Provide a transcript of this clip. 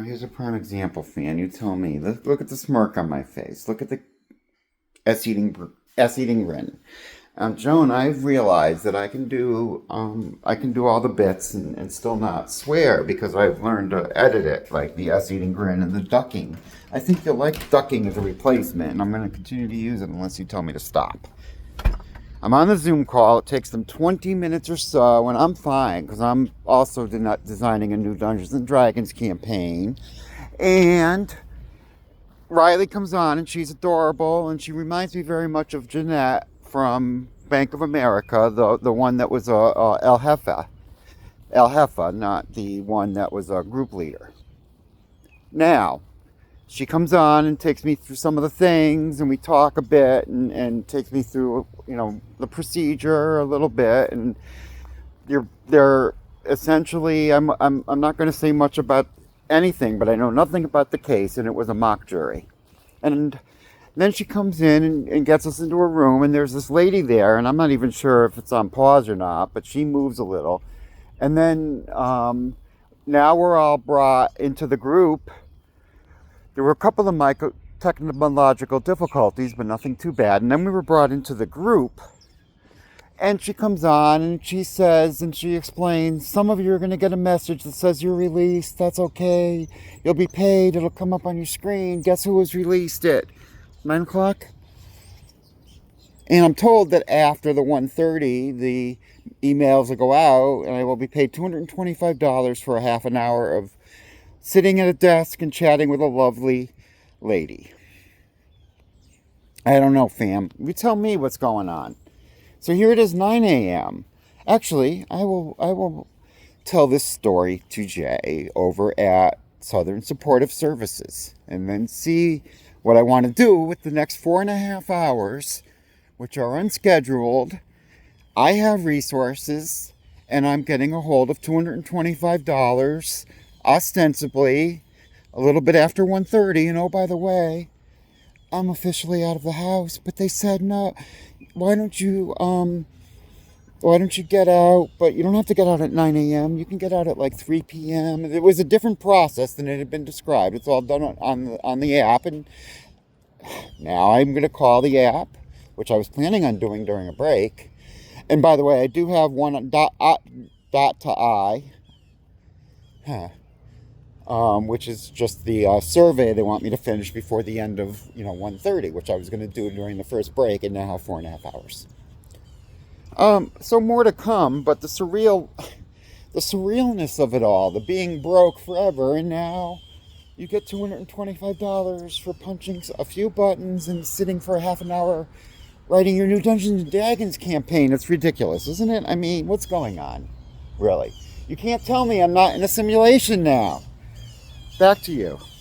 Here's a prime example, fan. You tell me. Look at the smirk on my face. Look at the s eating grin. Joan, I've realized that I can do all the bits and still not swear because I've learned to edit it, like the s-eating grin and the ducking. I think you'll like ducking as a replacement, and I'm going to continue to use it unless you tell me to stop. I'm on the Zoom call. It takes them 20 minutes or so, and I'm fine because I'm also designing a new Dungeons and Dragons campaign. And Riley comes on, and she's adorable, and she reminds me very much of Jeanette from Bank of America, the one that was El Jefe, not the one that was a group leader. Now, she comes on and takes me through some of the things, and we talk a bit, and takes me through, the procedure a little bit, and they're essentially, I'm not going to say much about anything, but I know nothing about the case, and it was a mock jury. And then she comes in and gets us into a room, and there's this lady there, and I'm not even sure if it's on pause or not, but she moves a little. And then now we're all brought into the group. There were a couple of technological difficulties, but nothing too bad. And then we were brought into the group, and she comes on and she says, and she explains, some of you are going to get a message that says you're released. That's okay. You'll be paid. It'll come up on your screen. Guess who was released at 9 o'clock? And I'm told that after the 1:30, the emails will go out, and I will be paid $225 for a half an hour of sitting at a desk and chatting with a lovely lady. I don't know, fam. You tell me what's going on. So here it is, 9 a.m. Actually, I will tell this story to Jay over at Southern Supportive Services, and then see what I want to do with the next 4.5 hours, which are unscheduled. I have resources, and I'm getting a hold of $225, ostensibly, a little bit after 1:30. And oh, by the way, I'm officially out of the house. But they said, no, why don't you get out? But you don't have to get out at 9 a.m. You can get out at like 3 p.m. It was a different process than it had been described. It's all done on the app. And now I'm going to call the app, which I was planning on doing during a break. And by the way, I do have one dot to I, which is just the survey they want me to finish before the end of 1:30, which I was going to do during the first break, and now have 4.5 hours. So more to come, but the surrealness of it all, the being broke forever, and now you get $225 for punching a few buttons and sitting for a half an hour writing your new Dungeons and Dragons campaign. It's ridiculous, isn't it? I mean, what's going on? Really? You can't tell me I'm not in a simulation now. Back to you.